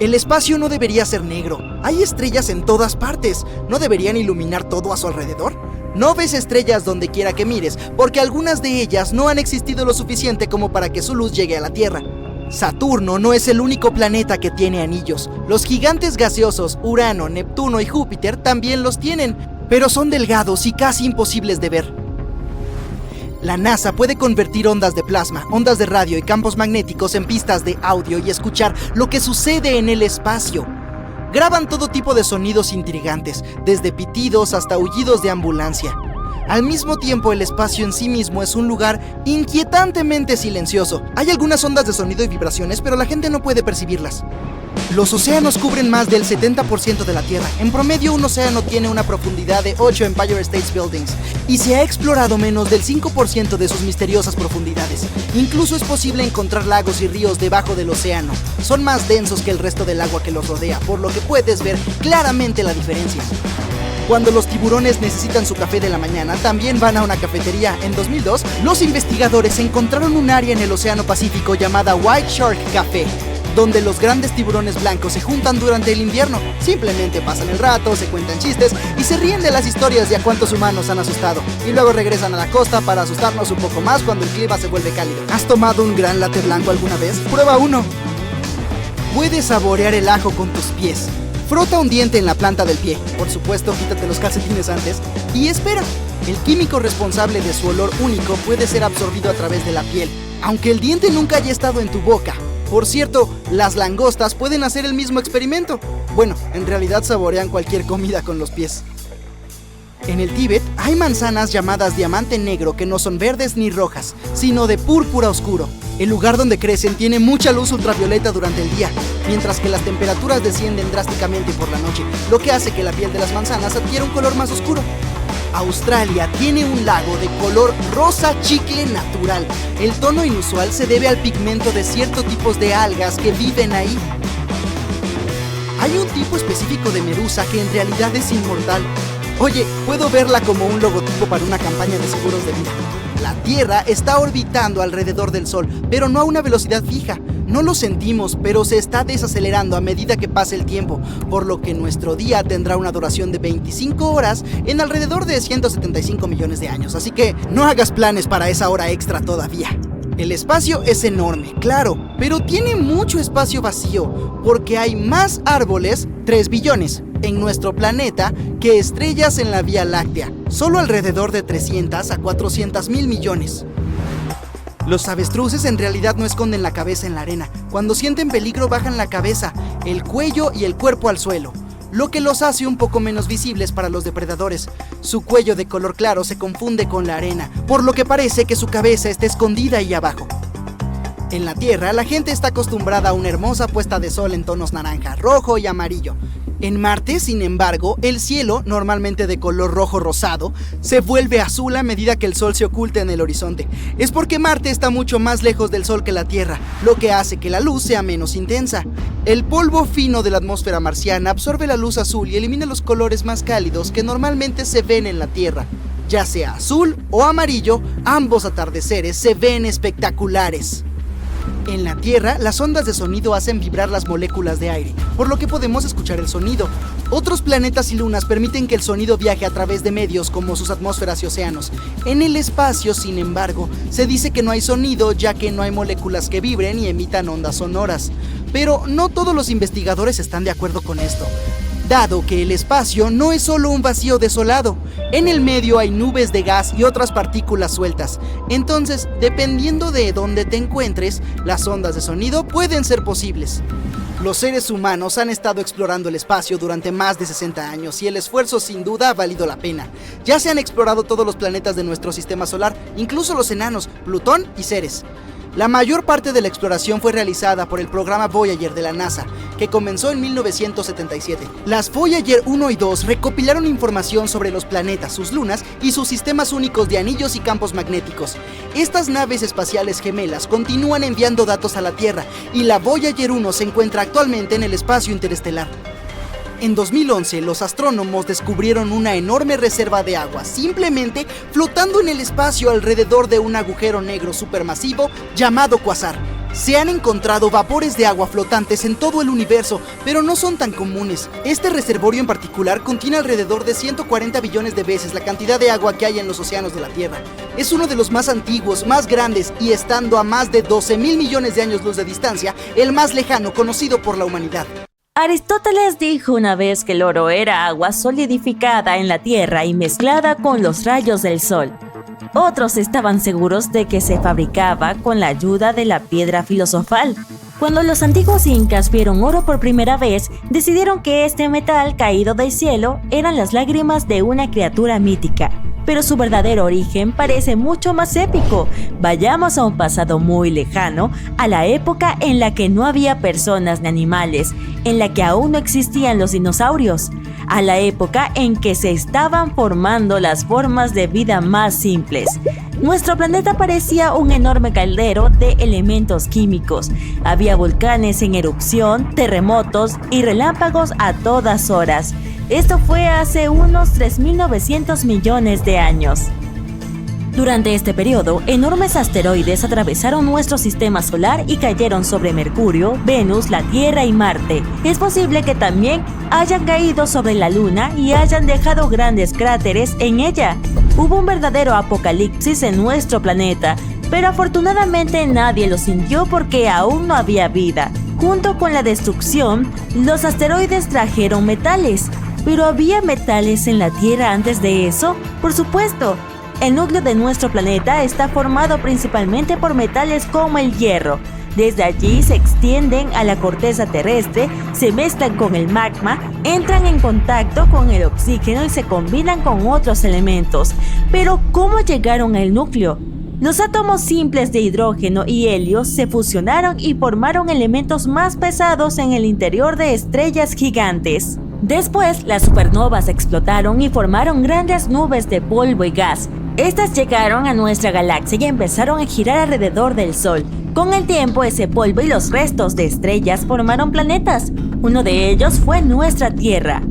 El espacio no debería ser negro. Hay estrellas en todas partes. ¿No deberían iluminar todo a su alrededor? No ves estrellas donde quiera que mires, porque algunas de ellas no han existido lo suficiente como para que su luz llegue a la Tierra. Saturno no es el único planeta que tiene anillos. Los gigantes gaseosos Urano, Neptuno y Júpiter también los tienen, pero son delgados y casi imposibles de ver. La NASA puede convertir ondas de plasma, ondas de radio y campos magnéticos en pistas de audio y escuchar lo que sucede en el espacio. Graban todo tipo de sonidos intrigantes, desde pitidos hasta aullidos de ambulancia. Al mismo tiempo, el espacio en sí mismo es un lugar inquietantemente silencioso. Hay algunas ondas de sonido y vibraciones, pero la gente no puede percibirlas. Los océanos cubren más del 70% de la Tierra. En promedio, un océano tiene una profundidad de 8 Empire State Buildings y se ha explorado menos del 5% de sus misteriosas profundidades. Incluso es posible encontrar lagos y ríos debajo del océano. Son más densos que el resto del agua que los rodea, por lo que puedes ver claramente la diferencia. Cuando los tiburones necesitan su café de la mañana, también van a una cafetería. En 2002, los investigadores encontraron un área en el Océano Pacífico llamada White Shark Café, donde los grandes tiburones blancos se juntan durante el invierno. Simplemente pasan el rato, se cuentan chistes y se ríen de las historias de a cuántos humanos han asustado. Y luego regresan a la costa para asustarnos un poco más cuando el clima se vuelve cálido. ¿Has tomado un gran latte blanco alguna vez? Prueba uno. Puedes saborear el ajo con tus pies. Frota un diente en la planta del pie. Por supuesto, quítate los calcetines antes y espera. El químico responsable de su olor único puede ser absorbido a través de la piel, aunque el diente nunca haya estado en tu boca. Por cierto, las langostas pueden hacer el mismo experimento. Bueno, en realidad saborean cualquier comida con los pies. En el Tíbet hay manzanas llamadas diamante negro que no son verdes ni rojas, sino de púrpura oscuro. El lugar donde crecen tiene mucha luz ultravioleta durante el día, mientras que las temperaturas descienden drásticamente por la noche, lo que hace que la piel de las manzanas adquiera un color más oscuro. Australia tiene un lago de color rosa chicle natural. El tono inusual se debe al pigmento de ciertos tipos de algas que viven ahí. Hay un tipo específico de medusa que en realidad es inmortal. Oye, puedo verla como un logotipo para una campaña de seguros de vida. La Tierra está orbitando alrededor del Sol, pero no a una velocidad fija. No lo sentimos, pero se está desacelerando a medida que pasa el tiempo, por lo que nuestro día tendrá una duración de 25 horas en alrededor de 175 millones de años. Así que no hagas planes para esa hora extra todavía. El espacio es enorme, claro, pero tiene mucho espacio vacío, porque hay más árboles, 3 billones, en nuestro planeta que estrellas en la Vía Láctea, solo alrededor de 300 a 400 mil millones. Los avestruces en realidad no esconden la cabeza en la arena. Cuando sienten peligro bajan la cabeza, el cuello y el cuerpo al suelo, lo que los hace un poco menos visibles para los depredadores. Su cuello de color claro se confunde con la arena, por lo que parece que su cabeza está escondida ahí abajo. En la Tierra, la gente está acostumbrada a una hermosa puesta de sol en tonos naranja, rojo y amarillo. En Marte, sin embargo, el cielo, normalmente de color rojo rosado, se vuelve azul a medida que el sol se oculta en el horizonte. Es porque Marte está mucho más lejos del sol que la Tierra, lo que hace que la luz sea menos intensa. El polvo fino de la atmósfera marciana absorbe la luz azul y elimina los colores más cálidos que normalmente se ven en la Tierra. Ya sea azul o amarillo, ambos atardeceres se ven espectaculares. En la Tierra, las ondas de sonido hacen vibrar las moléculas de aire, por lo que podemos escuchar el sonido. Otros planetas y lunas permiten que el sonido viaje a través de medios como sus atmósferas y océanos. En el espacio, sin embargo, se dice que no hay sonido ya que no hay moléculas que vibren y emitan ondas sonoras. Pero no todos los investigadores están de acuerdo con esto, dado que el espacio no es solo un vacío desolado. En el medio hay nubes de gas y otras partículas sueltas. Entonces, dependiendo de dónde te encuentres, las ondas de sonido pueden ser posibles. Los seres humanos han estado explorando el espacio durante más de 60 años y el esfuerzo sin duda ha valido la pena. Ya se han explorado todos los planetas de nuestro sistema solar, incluso los enanos, Plutón y Ceres. La mayor parte de la exploración fue realizada por el programa Voyager de la NASA, que comenzó en 1977. Las Voyager 1 y 2 recopilaron información sobre los planetas, sus lunas y sus sistemas únicos de anillos y campos magnéticos. Estas naves espaciales gemelas continúan enviando datos a la Tierra y la Voyager 1 se encuentra actualmente en el espacio interestelar. En 2011, los astrónomos descubrieron una enorme reserva de agua, simplemente flotando en el espacio alrededor de un agujero negro supermasivo llamado cuasar. Se han encontrado vapores de agua flotantes en todo el universo, pero no son tan comunes. Este reservorio en particular contiene alrededor de 140 billones de veces la cantidad de agua que hay en los océanos de la Tierra. Es uno de los más antiguos, más grandes y estando a más de 12.000 millones de años luz de distancia, el más lejano conocido por la humanidad. Aristóteles dijo una vez que el oro era agua solidificada en la tierra y mezclada con los rayos del sol. Otros estaban seguros de que se fabricaba con la ayuda de la piedra filosofal. Cuando los antiguos incas vieron oro por primera vez, decidieron que este metal caído del cielo eran las lágrimas de una criatura mítica. Pero su verdadero origen parece mucho más épico. Vayamos a un pasado muy lejano, a la época en la que no había personas ni animales, en la que aún no existían los dinosaurios, a la época en que se estaban formando las formas de vida más simples. Nuestro planeta parecía un enorme caldero de elementos químicos. Había volcanes en erupción, terremotos y relámpagos a todas horas. Esto fue hace unos 3.900 millones de años. Durante este periodo, enormes asteroides atravesaron nuestro sistema solar y cayeron sobre Mercurio, Venus, la Tierra y Marte. Es posible que también hayan caído sobre la Luna y hayan dejado grandes cráteres en ella. Hubo un verdadero apocalipsis en nuestro planeta, pero afortunadamente nadie lo sintió porque aún no había vida. Junto con la destrucción, los asteroides trajeron metales. ¿Pero había metales en la Tierra antes de eso? Por supuesto. El núcleo de nuestro planeta está formado principalmente por metales como el hierro. Desde allí se extienden a la corteza terrestre, se mezclan con el magma, entran en contacto con el oxígeno y se combinan con otros elementos. Pero, ¿cómo llegaron al núcleo? Los átomos simples de hidrógeno y helio se fusionaron y formaron elementos más pesados en el interior de estrellas gigantes. Después, las supernovas explotaron y formaron grandes nubes de polvo y gas. Estas llegaron a nuestra galaxia y empezaron a girar alrededor del Sol. Con el tiempo, ese polvo y los restos de estrellas formaron planetas. Uno de ellos fue nuestra Tierra.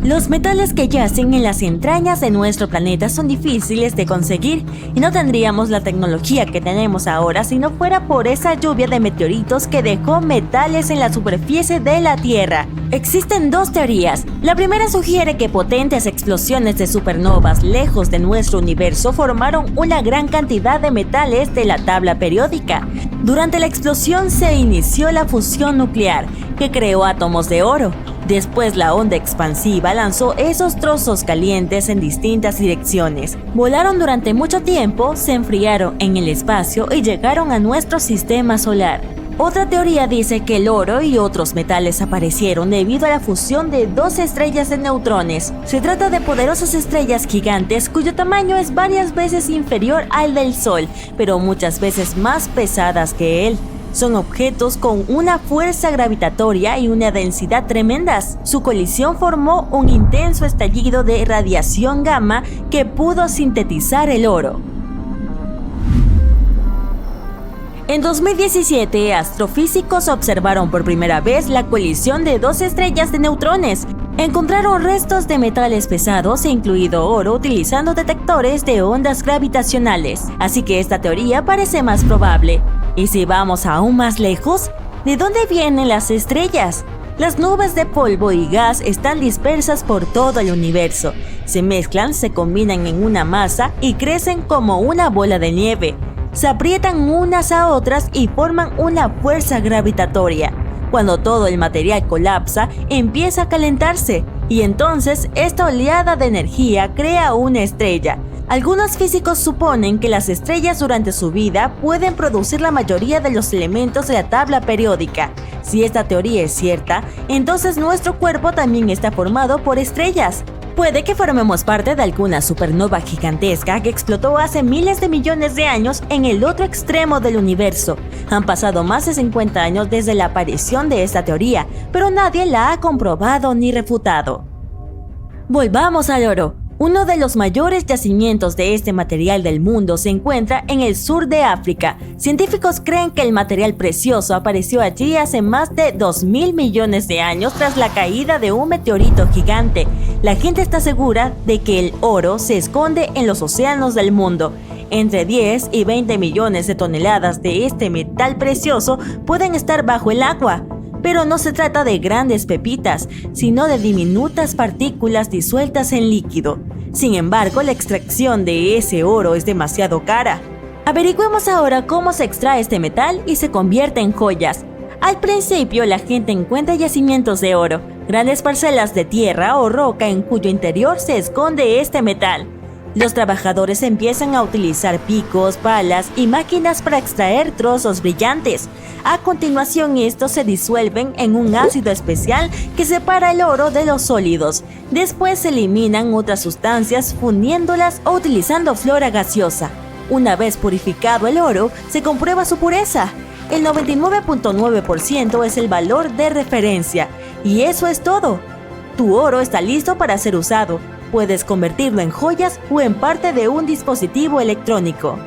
Los metales que yacen en las entrañas de nuestro planeta son difíciles de conseguir y no tendríamos la tecnología que tenemos ahora si no fuera por esa lluvia de meteoritos que dejó metales en la superficie de la Tierra. Existen dos teorías. La primera sugiere que potentes explosiones de supernovas lejos de nuestro universo formaron una gran cantidad de metales de la tabla periódica. Durante la explosión se inició la fusión nuclear, que creó átomos de oro. Después la onda expansiva lanzó esos trozos calientes en distintas direcciones. Volaron durante mucho tiempo, se enfriaron en el espacio y llegaron a nuestro sistema solar. Otra teoría dice que el oro y otros metales aparecieron debido a la fusión de dos estrellas de neutrones. Se trata de poderosas estrellas gigantes cuyo tamaño es varias veces inferior al del Sol, pero muchas veces más pesadas que él. Son objetos con una fuerza gravitatoria y una densidad tremendas. Su colisión formó un intenso estallido de radiación gamma que pudo sintetizar el oro. En 2017, astrofísicos observaron por primera vez la colisión de dos estrellas de neutrones. Encontraron restos de metales pesados, incluido oro, utilizando detectores de ondas gravitacionales. Así que esta teoría parece más probable. ¿Y si vamos aún más lejos? ¿De dónde vienen las estrellas? Las nubes de polvo y gas están dispersas por todo el universo. Se mezclan, se combinan en una masa y crecen como una bola de nieve. Se aprietan unas a otras y forman una fuerza gravitatoria. Cuando todo el material colapsa, empieza a calentarse y entonces esta oleada de energía crea una estrella. Algunos físicos suponen que las estrellas durante su vida pueden producir la mayoría de los elementos de la tabla periódica. Si esta teoría es cierta, entonces nuestro cuerpo también está formado por estrellas. Puede que formemos parte de alguna supernova gigantesca que explotó hace miles de millones de años en el otro extremo del universo. Han pasado más de 50 años desde la aparición de esta teoría, pero nadie la ha comprobado ni refutado. Volvamos al oro. Uno de los mayores yacimientos de este material del mundo se encuentra en el sur de África. Científicos creen que el material precioso apareció allí hace más de 2.000 millones de años tras la caída de un meteorito gigante. La gente está segura de que el oro se esconde en los océanos del mundo. Entre 10 y 20 millones de toneladas de este metal precioso pueden estar bajo el agua. Pero no se trata de grandes pepitas, sino de diminutas partículas disueltas en líquido. Sin embargo, la extracción de ese oro es demasiado cara. Averigüemos ahora cómo se extrae este metal y se convierte en joyas. Al principio, la gente encuentra yacimientos de oro, grandes parcelas de tierra o roca en cuyo interior se esconde este metal. Los trabajadores empiezan a utilizar picos, palas y máquinas para extraer trozos brillantes. A continuación, estos se disuelven en un ácido especial que separa el oro de los sólidos. Después se eliminan otras sustancias fundiéndolas o utilizando flora gaseosa. Una vez purificado el oro, se comprueba su pureza. El 99.9% es el valor de referencia. Y eso es todo. Tu oro está listo para ser usado. Puedes convertirlo en joyas o en parte de un dispositivo electrónico.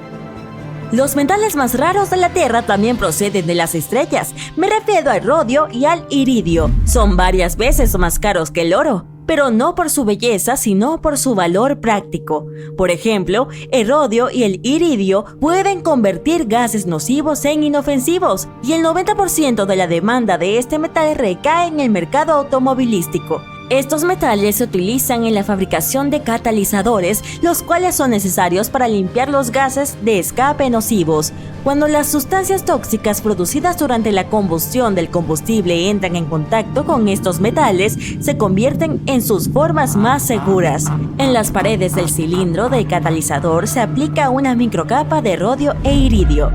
Los metales más raros de la Tierra también proceden de las estrellas. Me refiero al rodio y al iridio. Son varias veces más caros que el oro, pero no por su belleza, sino por su valor práctico. Por ejemplo, el rodio y el iridio pueden convertir gases nocivos en inofensivos, y el 90% de la demanda de este metal recae en el mercado automovilístico. Estos metales se utilizan en la fabricación de catalizadores, los cuales son necesarios para limpiar los gases de escape nocivos. Cuando las sustancias tóxicas producidas durante la combustión del combustible entran en contacto con estos metales, se convierten en sus formas más seguras. En las paredes del cilindro del catalizador se aplica una microcapa de rodio e iridio.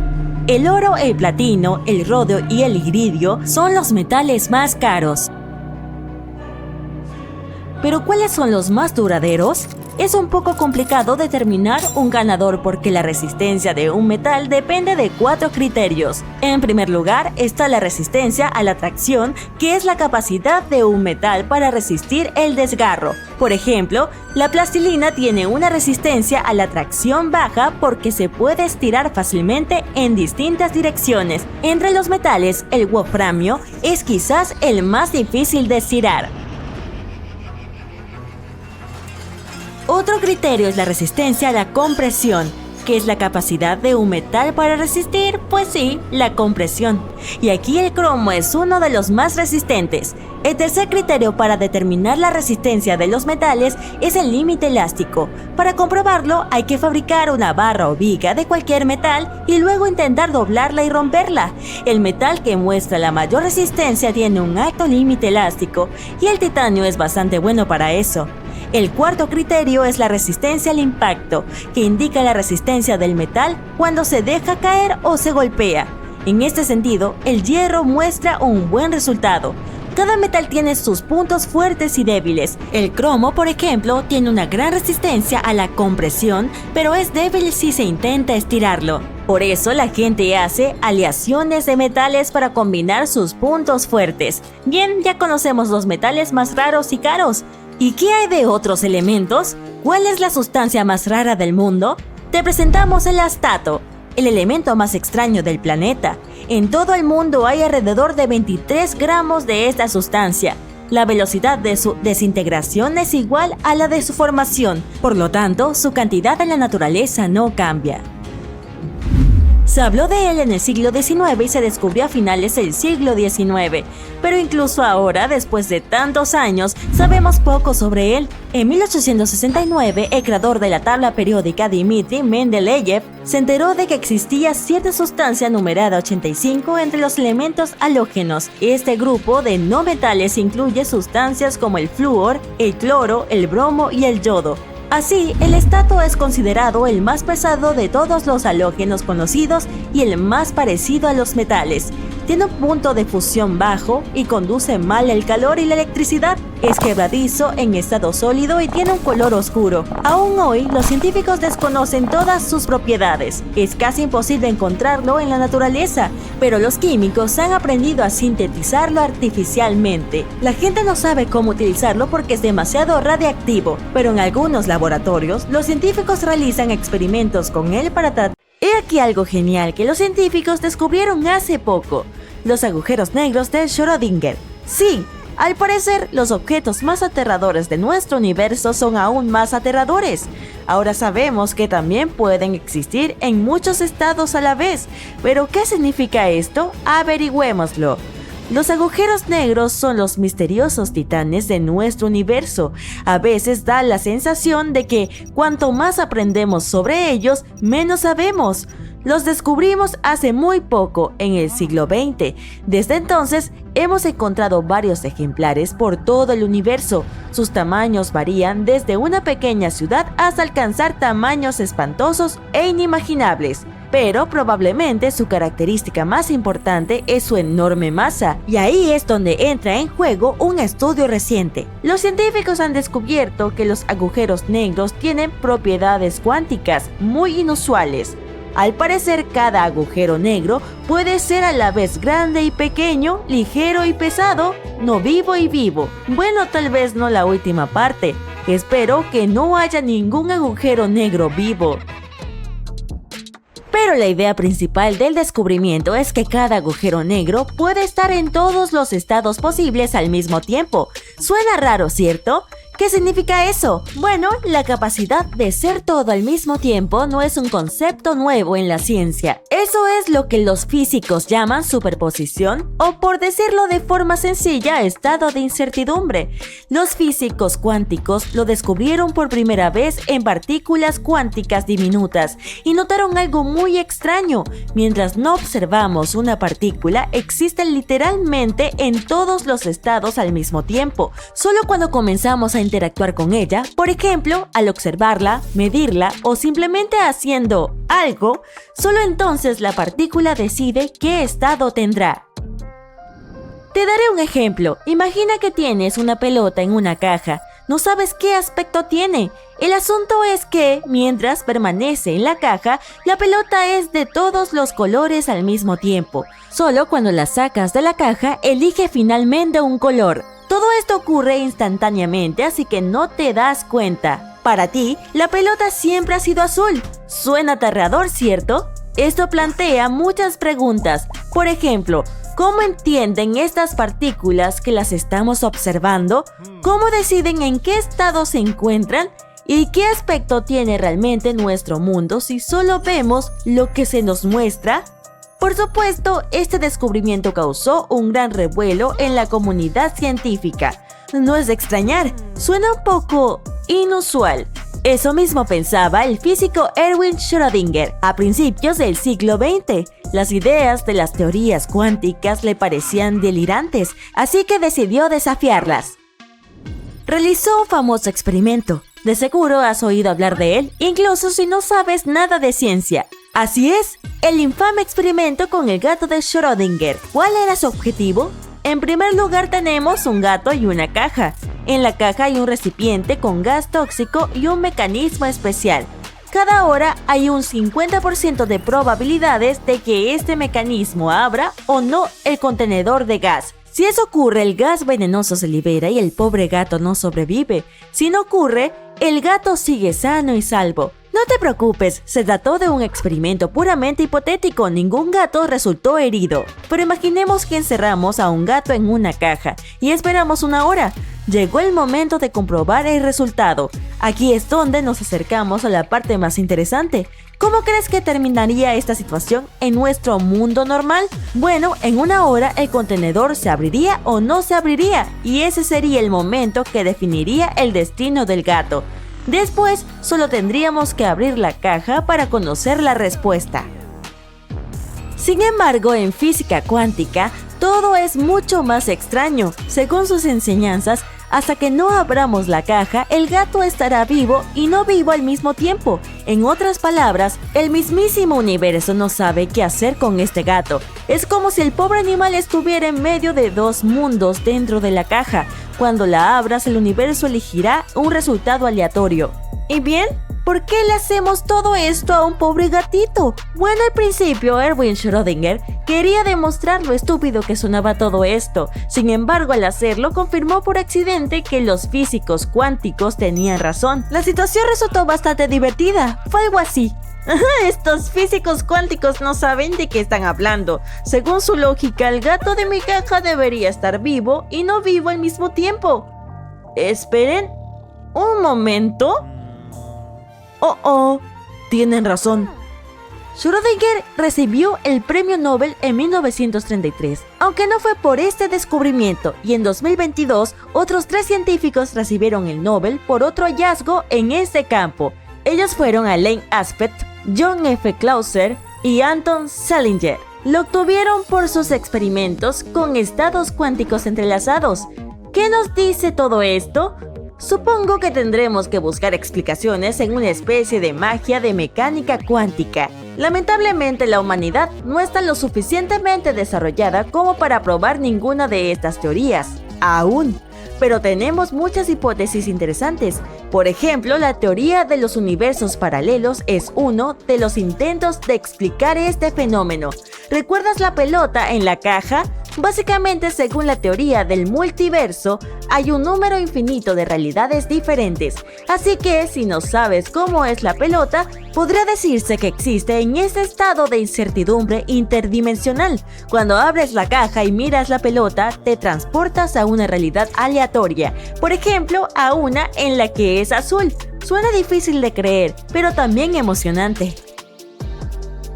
El oro, el platino, el rodio y el iridio son los metales más caros. ¿Pero cuáles son los más duraderos? Es un poco complicado determinar un ganador porque la resistencia de un metal depende de 4 criterios. En primer lugar está la resistencia a la tracción, que es la capacidad de un metal para resistir el desgarro. Por ejemplo, la plastilina tiene una resistencia a la tracción baja porque se puede estirar fácilmente en distintas direcciones. Entre los metales, el wolframio es quizás el más difícil de estirar. Otro criterio es la resistencia a la compresión, que es la capacidad de un metal para resistir, pues sí, la compresión. Y aquí el cromo es uno de los más resistentes. El tercer criterio para determinar la resistencia de los metales es el límite elástico. Para comprobarlo hay que fabricar una barra o viga de cualquier metal y luego intentar doblarla y romperla. El metal que muestra la mayor resistencia tiene un alto límite elástico y el titanio es bastante bueno para eso. El cuarto criterio es la resistencia al impacto, que indica la resistencia del metal cuando se deja caer o se golpea. En este sentido, el hierro muestra un buen resultado. Cada metal tiene sus puntos fuertes y débiles. El cromo, por ejemplo, tiene una gran resistencia a la compresión, pero es débil si se intenta estirarlo. Por eso la gente hace aleaciones de metales para combinar sus puntos fuertes. Bien, ya conocemos los metales más raros y caros. ¿Y qué hay de otros elementos? ¿Cuál es la sustancia más rara del mundo? Te presentamos el astato, el elemento más extraño del planeta. En todo el mundo hay alrededor de 23 gramos de esta sustancia. La velocidad de su desintegración es igual a la de su formación, por lo tanto, su cantidad en la naturaleza no cambia. Se habló de él en el siglo XIX y se descubrió a finales del siglo XIX, pero incluso ahora, después de tantos años, sabemos poco sobre él. En 1869, el creador de la tabla periódica Dmitri Mendeleev se enteró de que existía cierta sustancia numerada 85 entre los elementos halógenos. Este grupo de no metales incluye sustancias como el flúor, el cloro, el bromo y el yodo. Así, el estato es considerado el más pesado de todos los halógenos conocidos y el más parecido a los metales. Tiene un punto de fusión bajo y conduce mal el calor y la electricidad. Es quebradizo en estado sólido y tiene un color oscuro. Aún hoy, los científicos desconocen todas sus propiedades. Es casi imposible encontrarlo en la naturaleza, pero los químicos han aprendido a sintetizarlo artificialmente. La gente no sabe cómo utilizarlo porque es demasiado radiactivo, pero en algunos laboratorios, los científicos realizan experimentos con él para tratar. He aquí algo genial que los científicos descubrieron hace poco: los agujeros negros de Schrödinger. Sí, Al parecer, los objetos más aterradores de nuestro universo son aún más aterradores. Ahora sabemos que también pueden existir en muchos estados a la vez, pero ¿qué significa esto? Averigüémoslo. Los agujeros negros son los misteriosos titanes de nuestro universo. A veces da la sensación de que cuanto más aprendemos sobre ellos, menos sabemos. Los descubrimos hace muy poco, en el siglo XX. Desde entonces, hemos encontrado varios ejemplares por todo el universo. Sus tamaños varían desde una pequeña ciudad hasta alcanzar tamaños espantosos e inimaginables. Pero probablemente su característica más importante es su enorme masa, y ahí es donde entra en juego un estudio reciente. Los científicos han descubierto que los agujeros negros tienen propiedades cuánticas muy inusuales. Al parecer, cada agujero negro puede ser a la vez grande y pequeño, ligero y pesado, no vivo y vivo. Bueno, tal vez no la última parte. Espero que no haya ningún agujero negro vivo. Pero la idea principal del descubrimiento es que cada agujero negro puede estar en todos los estados posibles al mismo tiempo. Suena raro, ¿cierto? ¿Qué significa eso? Bueno, la capacidad de ser todo al mismo tiempo no es un concepto nuevo en la ciencia. Eso es lo que los físicos llaman superposición, o por decirlo de forma sencilla, estado de incertidumbre. Los físicos cuánticos lo descubrieron por primera vez en partículas cuánticas diminutas y notaron algo muy extraño. Mientras no observamos una partícula, existe literalmente en todos los estados al mismo tiempo. Solo cuando comenzamos a interactuar con ella, por ejemplo, al observarla, medirla o simplemente haciendo algo, solo entonces la partícula decide qué estado tendrá. Te daré un ejemplo. Imagina que tienes una pelota en una caja. No sabes qué aspecto tiene. El asunto es que, mientras permanece en la caja, la pelota es de todos los colores al mismo tiempo. Solo cuando la sacas de la caja, elige finalmente un color. Todo esto ocurre instantáneamente, así que no te das cuenta. Para ti, la pelota siempre ha sido azul. Suena aterrador, ¿cierto? Esto plantea muchas preguntas. Por ejemplo, ¿cómo entienden estas partículas que las estamos observando? ¿Cómo deciden en qué estado se encuentran? ¿Y qué aspecto tiene realmente nuestro mundo si solo vemos lo que se nos muestra? Por supuesto, este descubrimiento causó un gran revuelo en la comunidad científica. No es de extrañar, suena un poco inusual. Eso mismo pensaba el físico Erwin Schrödinger a principios del siglo XX. Las ideas de las teorías cuánticas le parecían delirantes, así que decidió desafiarlas. Realizó un famoso experimento. De seguro has oído hablar de él, incluso si no sabes nada de ciencia. Así es, el infame experimento con el gato de Schrödinger. ¿Cuál era su objetivo? En primer lugar tenemos un gato y una caja. En la caja hay un recipiente con gas tóxico y un mecanismo especial. Cada hora hay un 50% de probabilidades de que este mecanismo abra o no el contenedor de gas. Si eso ocurre, el gas venenoso se libera y el pobre gato no sobrevive. Si no ocurre, el gato sigue sano y salvo. No te preocupes, se trató de un experimento puramente hipotético, ningún gato resultó herido. Pero imaginemos que encerramos a un gato en una caja y esperamos una hora. Llegó el momento de comprobar el resultado. Aquí es donde nos acercamos a la parte más interesante. ¿Cómo crees que terminaría esta situación en nuestro mundo normal? Bueno, en una hora el contenedor se abriría o no se abriría, y ese sería el momento que definiría el destino del gato. Después, solo tendríamos que abrir la caja para conocer la respuesta. Sin embargo, en física cuántica, todo es mucho más extraño. Según sus enseñanzas, hasta que no abramos la caja, el gato estará vivo y no vivo al mismo tiempo. En otras palabras, el mismísimo universo no sabe qué hacer con este gato. Es como si el pobre animal estuviera en medio de dos mundos dentro de la caja. Cuando la abras, el universo elegirá un resultado aleatorio. ¿Y bien? ¿Por qué le hacemos todo esto a un pobre gatito? Bueno, al principio Erwin Schrödinger quería demostrar lo estúpido que sonaba todo esto. Sin embargo, al hacerlo, confirmó por accidente que los físicos cuánticos tenían razón. La situación resultó bastante divertida. Fue algo así. Estos físicos cuánticos no saben de qué están hablando. Según su lógica, el gato de mi caja debería estar vivo y no vivo al mismo tiempo. Esperen un momento. Tienen razón. Schrödinger recibió el premio Nobel en 1933, aunque no fue por este descubrimiento, y en 2022 otros 3 científicos recibieron el Nobel por otro hallazgo en este campo. Ellos fueron Alain Aspect, John F. Clauser y Anton Salinger. Lo obtuvieron por sus experimentos con estados cuánticos entrelazados. ¿Qué nos dice todo esto? Supongo que tendremos que buscar explicaciones en una especie de magia de mecánica cuántica. Lamentablemente, la humanidad no está lo suficientemente desarrollada como para probar ninguna de estas teorías, aún. Pero tenemos muchas hipótesis interesantes. Por ejemplo, la teoría de los universos paralelos es uno de los intentos de explicar este fenómeno. ¿Recuerdas la pelota en la caja? Básicamente, según la teoría del multiverso, hay un número infinito de realidades diferentes. Así que, si no sabes cómo es la pelota, podría decirse que existe en ese estado de incertidumbre interdimensional. Cuando abres la caja y miras la pelota, te transportas a una realidad aleatoria. Por ejemplo, a una en la que es azul. Suena difícil de creer, pero también emocionante.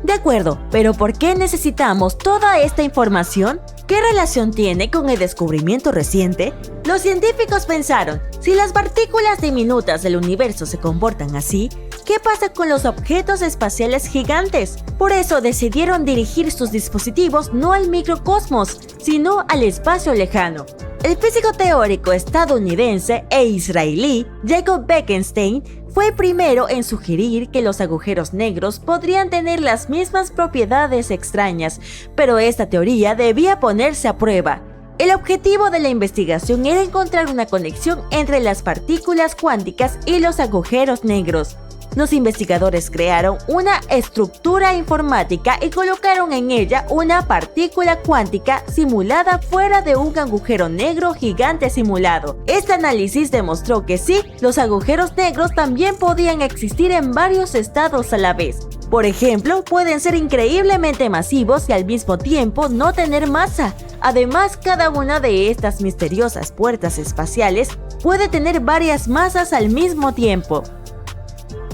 De acuerdo, pero ¿por qué necesitamos toda esta información? ¿Qué relación tiene con el descubrimiento reciente? Los científicos pensaron, si las partículas diminutas del universo se comportan así, ¿qué pasa con los objetos espaciales gigantes? Por eso decidieron dirigir sus dispositivos no al microcosmos, sino al espacio lejano. El físico teórico estadounidense e israelí Jacob Bekenstein fue el primero en sugerir que los agujeros negros podrían tener las mismas propiedades extrañas, pero esta teoría debía ponerse a prueba. El objetivo de la investigación era encontrar una conexión entre las partículas cuánticas y los agujeros negros. Los investigadores crearon una estructura informática y colocaron en ella una partícula cuántica simulada fuera de un agujero negro gigante simulado. Este análisis demostró que sí, los agujeros negros también podían existir en varios estados a la vez. Por ejemplo, pueden ser increíblemente masivos y al mismo tiempo no tener masa. Además, cada una de estas misteriosas puertas espaciales puede tener varias masas al mismo tiempo.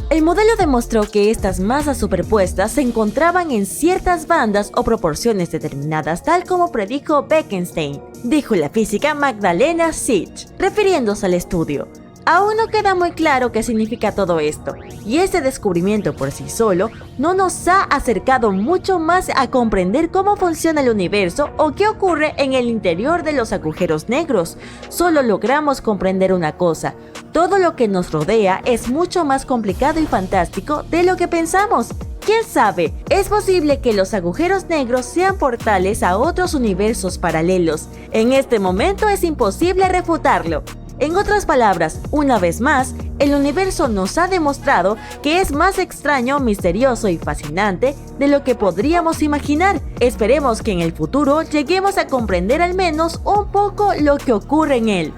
El modelo demostró que estas masas superpuestas se encontraban en ciertas bandas o proporciones determinadas, tal como predijo Bekenstein, dijo la física Magdalena Sich, refiriéndose al estudio. Aún no queda muy claro qué significa todo esto, y este descubrimiento por sí solo no nos ha acercado mucho más a comprender cómo funciona el universo o qué ocurre en el interior de los agujeros negros. Solo logramos comprender una cosa: todo lo que nos rodea es mucho más complicado y fantástico de lo que pensamos. ¿Quién sabe? Es posible que los agujeros negros sean portales a otros universos paralelos. En este momento es imposible refutarlo. En otras palabras, una vez más, el universo nos ha demostrado que es más extraño, misterioso y fascinante de lo que podríamos imaginar. Esperemos que en el futuro lleguemos a comprender al menos un poco lo que ocurre en él.